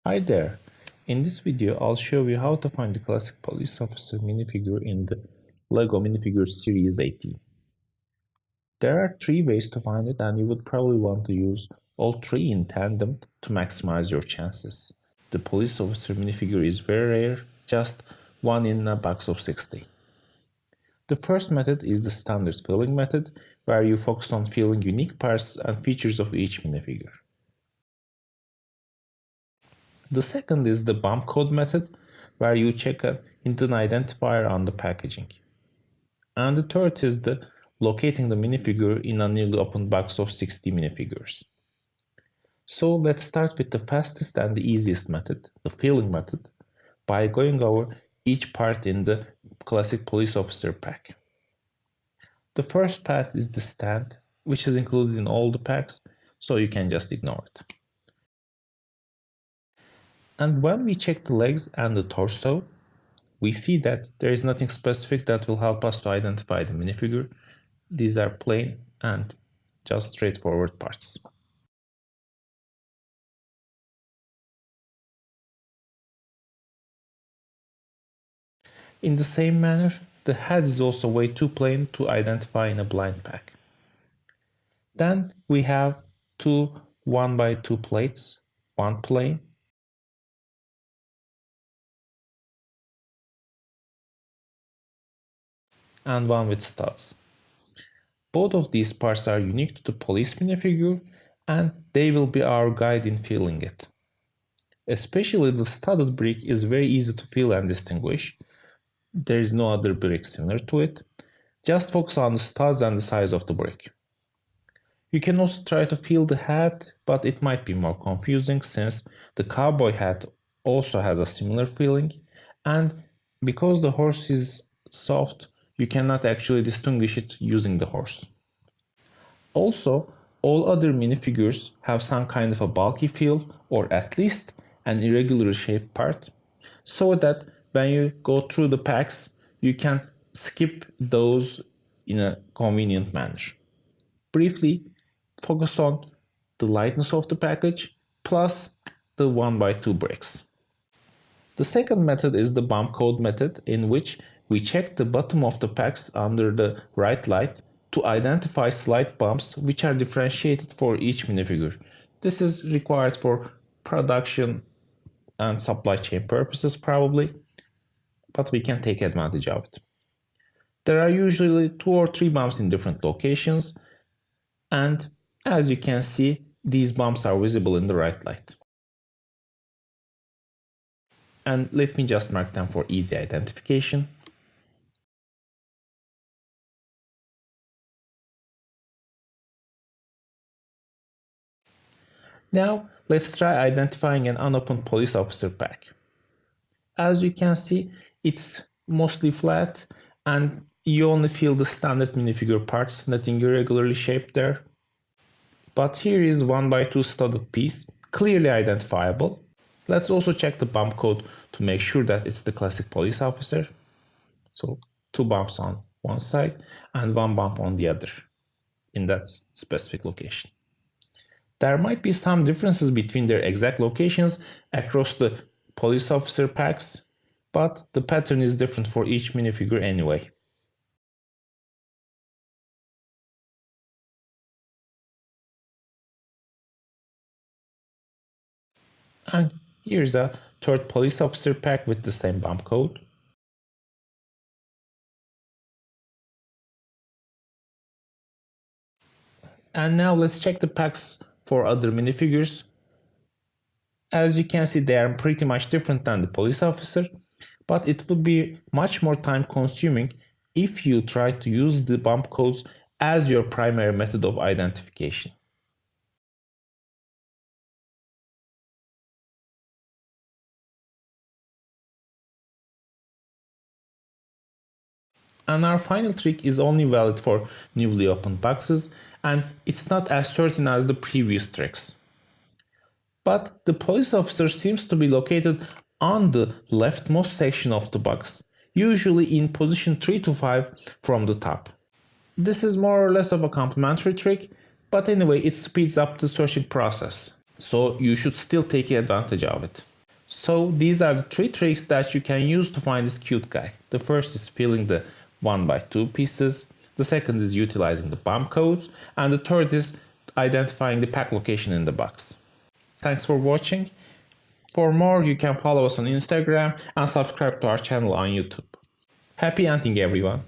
Hi there! In this video, I'll show you how to find the Classic Police Officer Minifigure in the LEGO Minifigures Series 18. There are three ways to find it, and you would probably want to use all three in tandem to maximize your chances. The Police Officer Minifigure is very rare, just one in a box of 60. The first method is the standard filling method, where you focus on filling unique parts and features of each minifigure. The second is the bump code method, where you check a hidden identifier on the packaging. And the third is the locating the minifigure in a newly opened box of 60 minifigures. So let's start with the fastest and the easiest method, the filling method, by going over each part in the Classic Police Officer pack. The first part is the stand, which is included in all the packs, so you can just ignore it. And when we check the legs and the torso, we see that there is nothing specific that will help us to identify the minifigure. These are plain and just straightforward parts. In the same manner, the head is also way too plain to identify in a blind pack. Then we have two 1x2 plates, one plain, and one with studs. Both of these parts are unique to the police minifigure, and they will be our guide in filling it. Especially the studded brick is very easy to fill and distinguish. There is no other brick similar to it. Just focus on the studs and the size of the brick. You can also try to fill the hat, but it might be more confusing since the cowboy hat also has a similar filling, and because the horse is soft, you cannot actually distinguish it using the horse. Also, all other minifigures have some kind of a bulky feel, or at least an irregular shaped part, so that when you go through the packs, you can skip those in a convenient manner. Briefly, focus on the lightness of the package plus the 1x2 bricks. The second method is the bump code method, in which we check the bottom of the packs under the right light to identify slight bumps which are differentiated for each minifigure. This is required for production and supply chain purposes probably, but we can take advantage of it. There are usually 2 or 3 bumps in different locations, and as you can see, these bumps are visible in the right light. And let me just mark them for easy identification. Now, let's try identifying an unopened police officer pack. As you can see, it's mostly flat and you only feel the standard minifigure parts, nothing irregularly shaped there. But here is 1x2 studded piece, clearly identifiable. Let's also check the bump code to make sure that it's the Classic Police Officer. So 2 bumps on one side and 1 bump on the other in that specific location. There might be some differences between their exact locations across the police officer packs, but the pattern is different for each minifigure anyway. And here's a third police officer pack with the same bump code. And now let's check the packs for other minifigures. As you can see, they are pretty much different than the police officer, but it would be much more time consuming if you try to use the bump codes as your primary method of identification. And our final trick is only valid for newly opened boxes, and it's not as certain as the previous tricks. But the police officer seems to be located on the leftmost section of the box, usually in position 3 to 5 from the top. This is more or less of a complementary trick, but anyway, it speeds up the searching process, so you should still take advantage of it. So these are the 3 tricks that you can use to find this cute guy. The first is filling the 1x2 pieces, the second is utilizing the bomb codes, and the third is identifying the pack location in the box. Thanks for watching. For more, you can follow us on Instagram and subscribe to our channel on YouTube. Happy hunting, everyone!